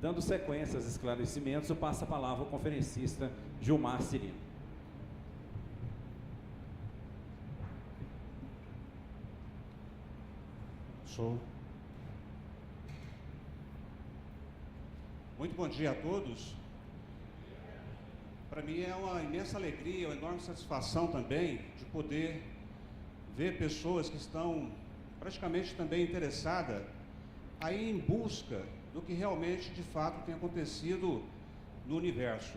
Dando sequência aos esclarecimentos, eu passo a palavra ao conferencista Gilmar Cirino. Muito bom dia a todos. Para mim é uma imensa alegria, uma enorme satisfação também de poder ver pessoas que estão praticamente também interessadas aí em busca do que realmente, de fato, tem acontecido no universo.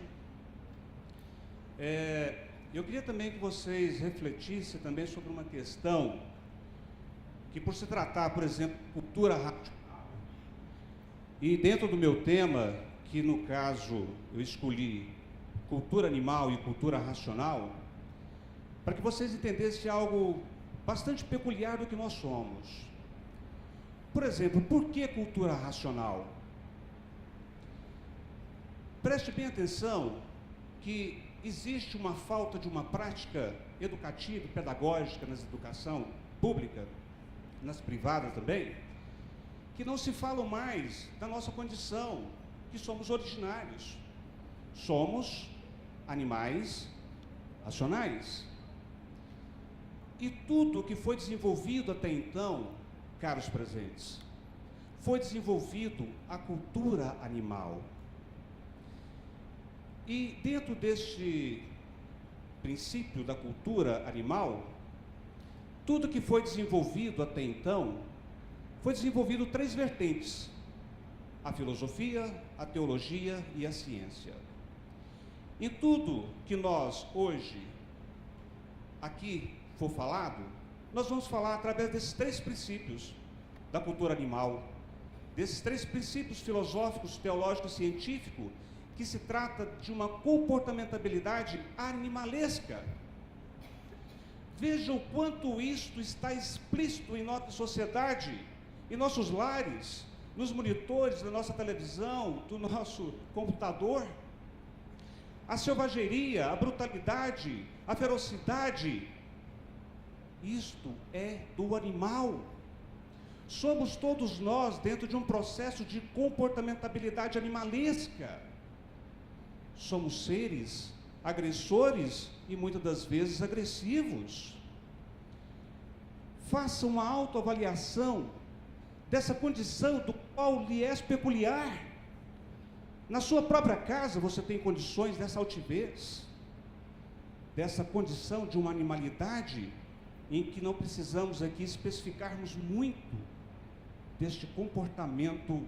Eu queria também que vocês refletissem também sobre uma questão que, por se tratar, por exemplo, cultura racional, e dentro do meu tema, que no caso eu escolhi cultura animal e cultura racional, para que vocês entendessem algo bastante peculiar do que nós somos. Por exemplo, por que cultura racional? Preste bem atenção que existe uma falta de uma prática educativa e pedagógica na educação pública, nas privadas também, que não se fala mais da nossa condição, que somos originários. Somos animais racionais. E tudo que foi desenvolvido até então, caros presentes, foi desenvolvido a cultura animal. E dentro deste princípio da cultura animal, tudo que foi desenvolvido até então, foi desenvolvido 3 vertentes: a filosofia, a teologia e a ciência. Em tudo que nós hoje aqui for falado, nós vamos falar através desses 3 princípios da cultura animal, desses 3 princípios filosóficos, teológicos e científicos, que se trata de uma comportamentabilidade animalesca. Vejam o quanto isto está explícito em nossa sociedade, em nossos lares, nos monitores da nossa televisão, do nosso computador. A selvageria, a brutalidade, a ferocidade, isto é do animal. Somos todos nós dentro de um processo de comportamentabilidade animalesca. Somos seres agressores e muitas das vezes agressivos. Faça uma autoavaliação dessa condição do qual lhe és peculiar. Na sua própria casa você tem condições dessa altivez, dessa condição de uma animalidade em que não precisamos aqui especificarmos muito deste comportamento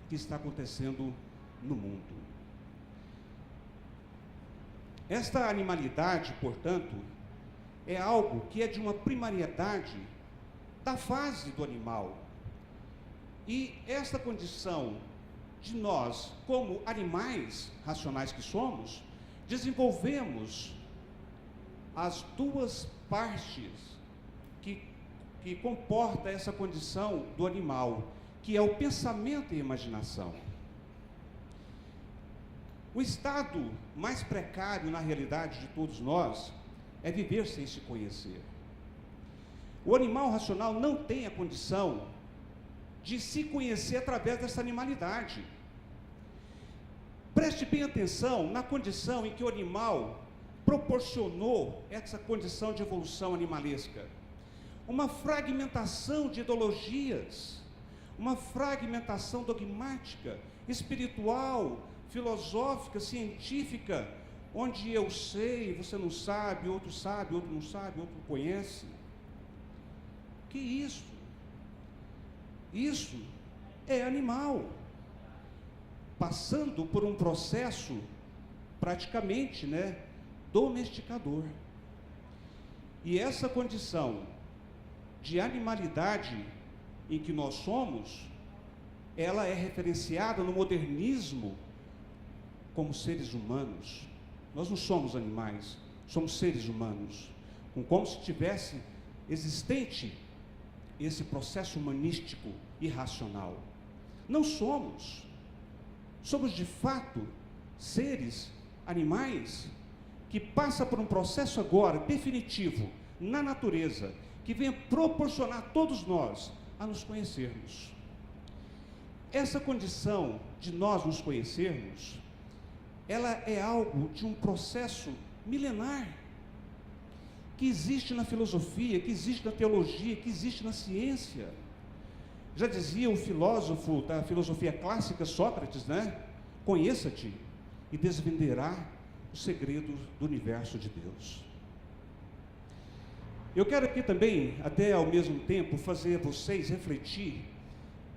que está acontecendo no mundo. Esta animalidade, portanto, é algo que é de uma primariedade da fase do animal. E esta condição de nós, como animais racionais que somos, desenvolvemos as 2 partes que comporta essa condição do animal, que é o pensamento e a imaginação. O estado mais precário na realidade de todos nós é viver sem se conhecer. O animal racional não tem a condição de se conhecer através dessa animalidade. Preste bem atenção na condição em que o animal proporcionou essa condição de evolução animalesca. Uma fragmentação de ideologias, uma fragmentação dogmática, espiritual, filosófica, científica, onde eu sei, você não sabe, outro não sabe, outro conhece. Que isso? Isso é animal, passando por um processo praticamente, domesticador. E essa condição de animalidade em que nós somos, ela é referenciada no modernismo como seres humanos. Nós não somos animais, somos seres humanos, como se tivesse existente esse processo humanístico irracional. Não somos. Somos de fato seres animais que passa por um processo agora definitivo na natureza, que vem proporcionar a todos nós a nos conhecermos. essa condição de nós nos conhecermos, ela é algo de um processo milenar, que existe na filosofia, que existe na teologia, que existe na ciência. Já dizia o filósofo da filosofia clássica, Sócrates, né? Conheça-te e desvendará os segredos do universo de Deus. Eu quero aqui também, até ao mesmo tempo, fazer vocês refletir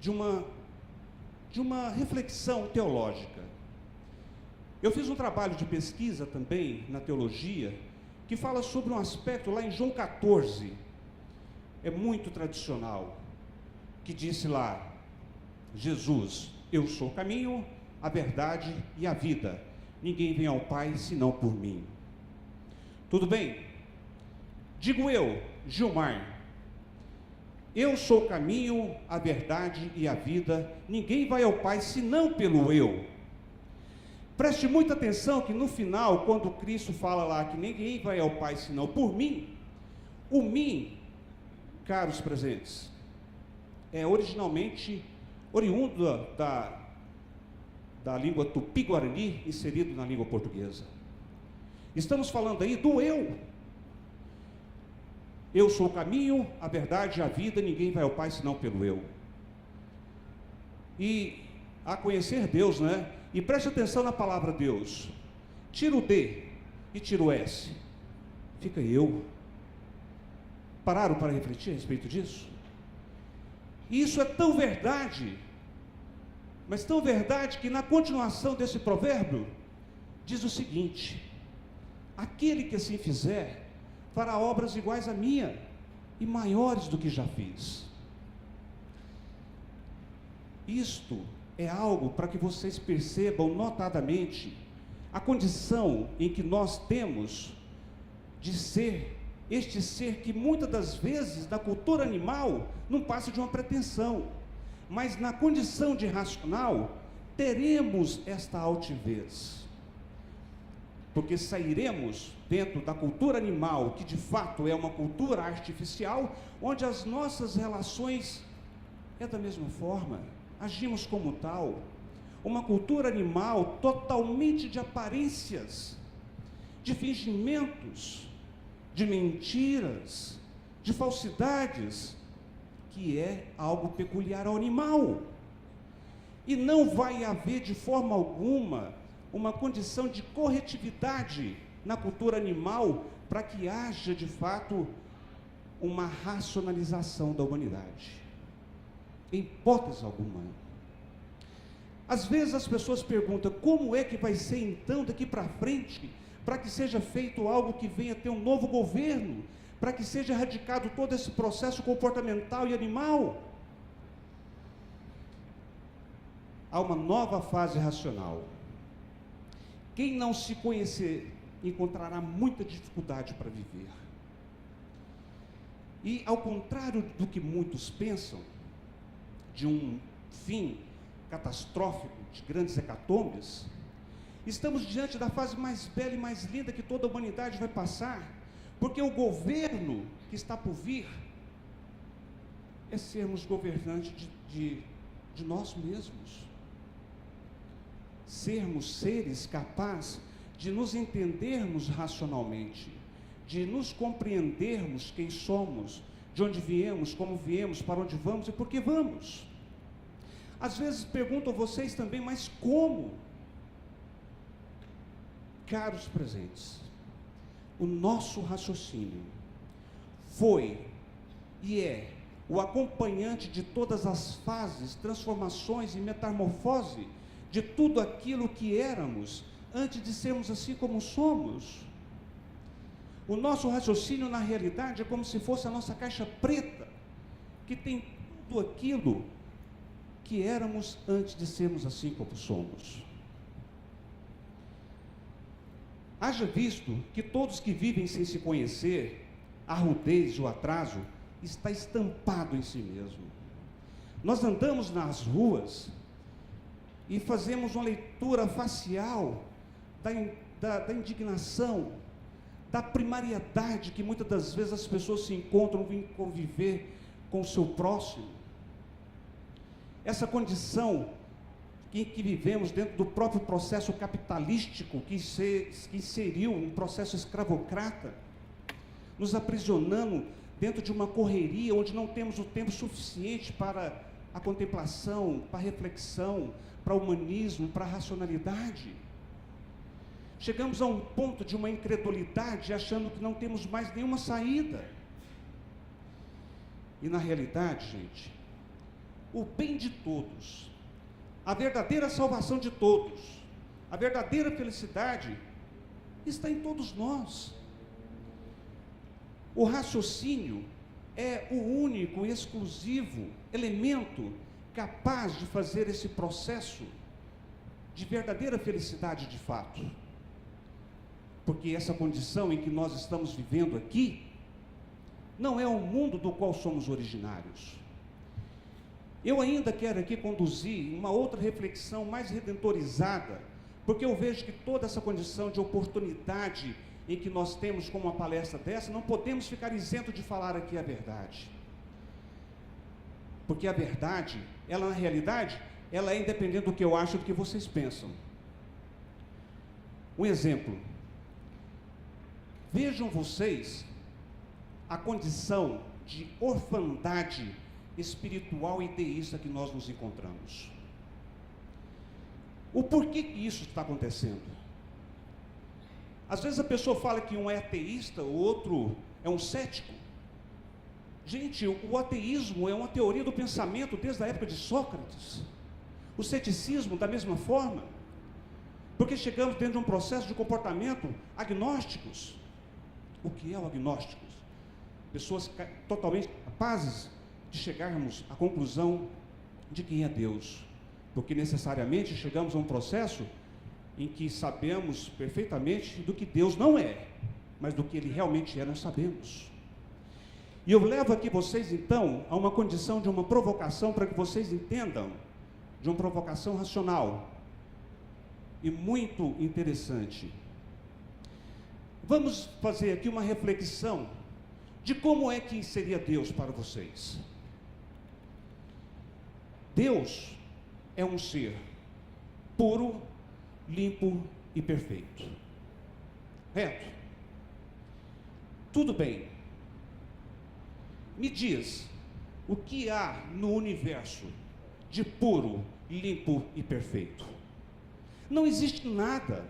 de uma reflexão teológica. Eu fiz um trabalho de pesquisa também na teologia, que fala sobre um aspecto lá em João 14, é muito tradicional, que disse lá, Jesus, eu sou o caminho, a verdade e a vida, ninguém vem ao Pai senão por mim. Tudo bem? Digo eu, Gilmar, eu sou o caminho, a verdade e a vida, ninguém vai ao Pai senão pelo eu. Preste muita atenção que no final, quando Cristo fala lá que ninguém vai ao Pai senão por mim, o mim, caros presentes, é originalmente oriundo da língua tupi-guarani, inserido na língua portuguesa. Estamos falando aí do eu. Eu sou o caminho, a verdade e a vida, ninguém vai ao Pai senão pelo eu. E a conhecer Deus, né? E preste atenção na palavra Deus. Tira o D e tira o S. Fica eu. Pararam para refletir a respeito disso? E isso é tão verdade, mas tão verdade que na continuação desse provérbio, diz o seguinte: aquele que assim fizer, fará obras iguais à minha, e maiores do que já fiz. Isto é algo para que vocês percebam notadamente a condição em que nós temos de ser este ser que muitas das vezes na cultura animal não passa de uma pretensão, mas na condição de racional teremos esta altivez, porque sairemos dentro da cultura animal, que de fato é uma cultura artificial, onde as nossas relações é da mesma forma, agimos como tal, uma cultura animal totalmente de aparências, de fingimentos, de mentiras, de falsidades, que é algo peculiar ao animal. E não vai haver de forma alguma uma condição de corretividade na cultura animal para que haja de fato uma racionalização da humanidade. Em hipótese alguma. Às vezes as pessoas perguntam, como é que vai ser então daqui para frente, para que seja feito algo que venha ter um novo governo, para que seja erradicado todo esse processo comportamental e animal? Há uma nova fase racional. Quem não se conhecer encontrará muita dificuldade para viver. E ao contrário do que muitos pensam, de um fim catastrófico, de grandes hecatombes, estamos diante da fase mais bela e mais linda que toda a humanidade vai passar, porque o governo que está por vir é sermos governantes de nós mesmos, sermos seres capazes de nos entendermos racionalmente, de nos compreendermos quem somos, de onde viemos, como viemos, para onde vamos e por que vamos. Às vezes pergunto a vocês também, mas como? Caros presentes, o nosso raciocínio foi e é o acompanhante de todas as fases, transformações e metamorfose de tudo aquilo que éramos antes de sermos assim como somos. O nosso raciocínio, na realidade, é como se fosse a nossa caixa preta, que tem tudo aquilo que éramos antes de sermos assim como somos. Haja visto que todos que vivem sem se conhecer, a rudez e o atraso está estampado em si mesmo. Nós andamos nas ruas e fazemos uma leitura facial da indignação, da primariedade que muitas das vezes as pessoas se encontram em conviver com o seu próximo. essa condição que vivemos dentro do próprio processo capitalístico, que inseriu um processo escravocrata, nos aprisionando dentro de uma correria onde não temos o tempo suficiente para a contemplação, para a reflexão, para o humanismo, para a racionalidade. Chegamos a um ponto de uma incredulidade, achando que não temos mais nenhuma saída. E na realidade, gente, o bem de todos, a verdadeira salvação de todos, a verdadeira felicidade está em todos nós. O raciocínio é o único e exclusivo elemento capaz de fazer esse processo de verdadeira felicidade de fato. Porque essa condição em que nós estamos vivendo aqui não é o mundo do qual somos originários. Eu ainda quero aqui conduzir uma outra reflexão mais redentorizada, porque eu vejo que toda essa condição de oportunidade em que nós temos com uma palestra dessa, não podemos ficar isento de falar aqui a verdade. Porque a verdade, ela na realidade, ela é independente do que eu acho, do que vocês pensam. Um exemplo. Vejam vocês a condição de orfandade espiritual e deísta que nós nos encontramos. O porquê que isso está acontecendo? Às vezes a pessoa fala que um é ateísta, o outro é um cético. Gente, o ateísmo é uma teoria do pensamento desde a época de Sócrates. O ceticismo da mesma forma. Porque chegamos dentro de um processo de comportamento agnósticos. O que é o agnósticos? Pessoas totalmente capazes de chegarmos à conclusão de quem é Deus. Porque necessariamente chegamos a um processo em que sabemos perfeitamente do que Deus não é, mas do que Ele realmente é, nós sabemos. E eu levo aqui vocês, então, a uma condição de uma provocação, para que vocês entendam, de uma provocação racional, e muito interessante. Vamos fazer aqui uma reflexão, de como é que seria Deus para vocês. Deus é um ser puro, limpo e perfeito. Reto? Tudo bem. Me diz, o que há no universo de puro, limpo e perfeito? Não existe nada.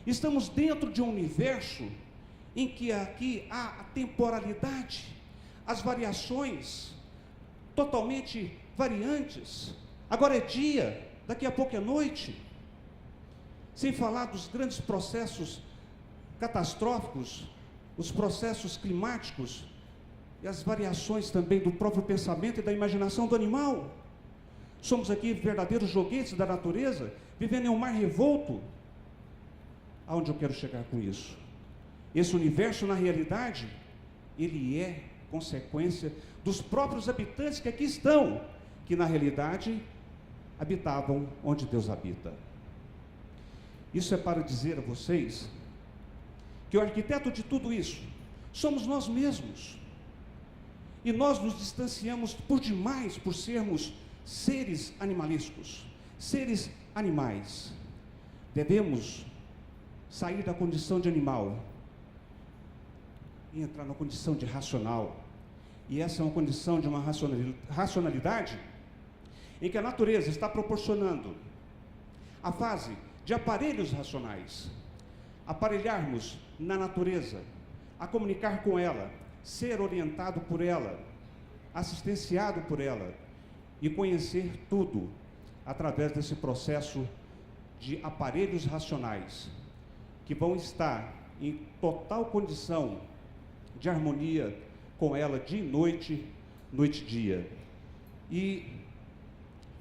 Estamos dentro de um universo em que aqui há a temporalidade, as variações totalmente variantes. Agora é dia, daqui a pouco é noite. Sem falar dos grandes processos catastróficos, os processos climáticos e as variações também do próprio pensamento e da imaginação do animal. Somos aqui verdadeiros joguetes da natureza, vivendo em um mar revolto. Aonde eu quero chegar com isso? Esse universo, na realidade, ele é consequência dos próprios habitantes que aqui estão, que na realidade habitavam onde Deus habita. Isso é para dizer a vocês que o arquiteto de tudo isso somos nós mesmos. E nós nos distanciamos por demais por sermos seres animalescos, seres animais. Devemos sair da condição de animal e entrar na condição de racional. E essa é uma condição de uma racionalidade em que a natureza está proporcionando a fase de aparelhos racionais, aparelharmos na natureza, a comunicar com ela, ser orientado por ela, assistenciado por ela e conhecer tudo através desse processo de aparelhos racionais que vão estar em total condição de harmonia com ela dia e noite, noite e dia. E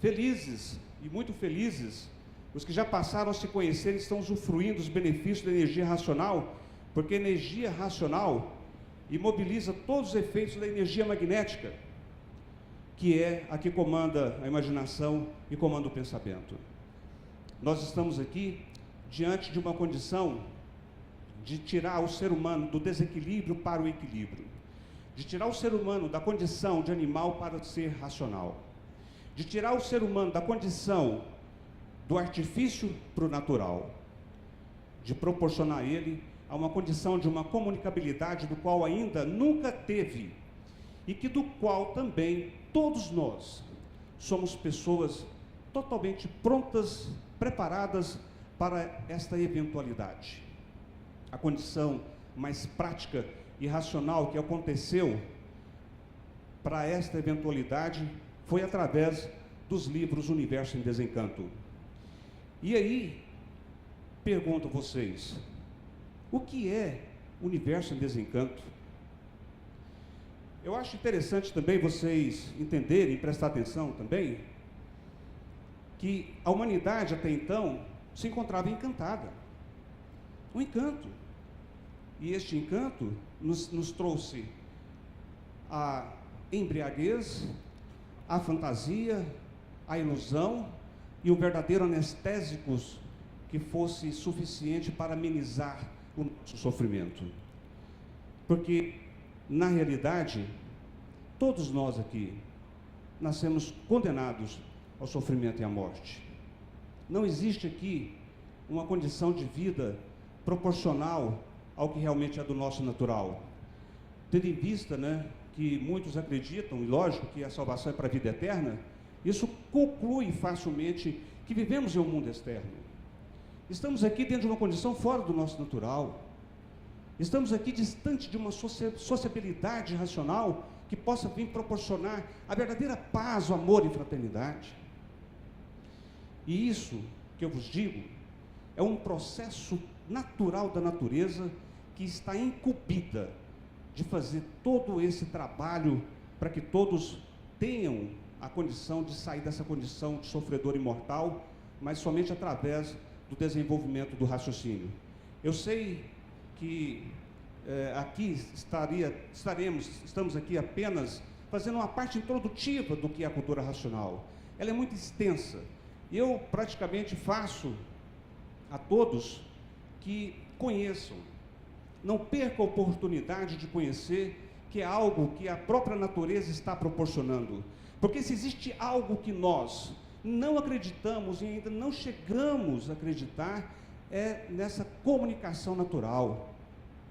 felizes, e muito felizes, os que já passaram a se conhecer estão usufruindo dos benefícios da energia racional, porque a energia racional imobiliza todos os efeitos da energia magnética, que é a que comanda a imaginação e comanda o pensamento. Nós estamos aqui diante de uma condição de tirar o ser humano do desequilíbrio para o equilíbrio, de tirar o ser humano da condição de animal para ser racional, de tirar o ser humano da condição do artifício para o natural, de proporcionar ele a uma condição de uma comunicabilidade do qual ainda nunca teve, e que do qual também todos nós somos pessoas totalmente prontas, preparadas para esta eventualidade. A condição mais prática e racional que aconteceu para esta eventualidade foi através dos livros Universo em Desencanto. E aí, pergunto a vocês, o que é Universo em Desencanto? Eu acho interessante também vocês entenderem, prestar atenção também, que a humanidade até então se encontrava encantada. Um encanto. E este encanto nos trouxe a embriaguez, a fantasia, a ilusão e um verdadeiro anestésico que fosse suficiente para amenizar o nosso sofrimento. Porque, na realidade, todos nós aqui nascemos condenados ao sofrimento e à morte. Não existe aqui uma condição de vida proporcional ao que realmente é do nosso natural. Tendo em vista, que muitos acreditam, e lógico que a salvação é para a vida eterna, isso conclui facilmente que vivemos em um mundo externo. Estamos aqui dentro de uma condição fora do nosso natural. Estamos aqui distante de uma sociabilidade racional que possa vir proporcionar a verdadeira paz, o amor e fraternidade. E isso que eu vos digo é um processo natural da natureza que está incumbida de fazer todo esse trabalho para que todos tenham a condição de sair dessa condição de sofredor imortal, mas somente através do desenvolvimento do raciocínio. Eu sei que aqui estamos aqui apenas fazendo uma parte introdutiva do que é a cultura racional. Ela é muito extensa. Eu praticamente faço a todos que conheçam. Não perca a oportunidade de conhecer, que é algo que a própria natureza está proporcionando. Porque se existe algo que nós não acreditamos e ainda não chegamos a acreditar, é nessa comunicação natural.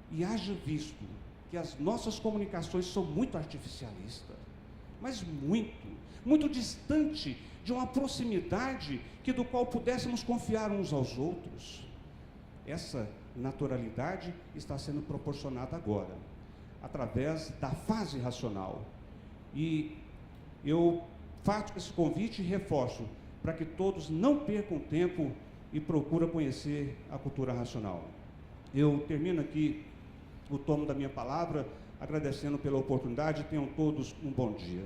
E haja visto que as nossas comunicações são muito artificialistas, mas muito distante de uma proximidade do qual pudéssemos confiar uns aos outros. Essa naturalidade está sendo proporcionada agora, através da fase racional. E eu faço esse convite e reforço para que todos não percam tempo e procurem conhecer a cultura racional. Eu termino aqui o tomo da minha palavra, agradecendo pela oportunidade. Tenham todos um bom dia.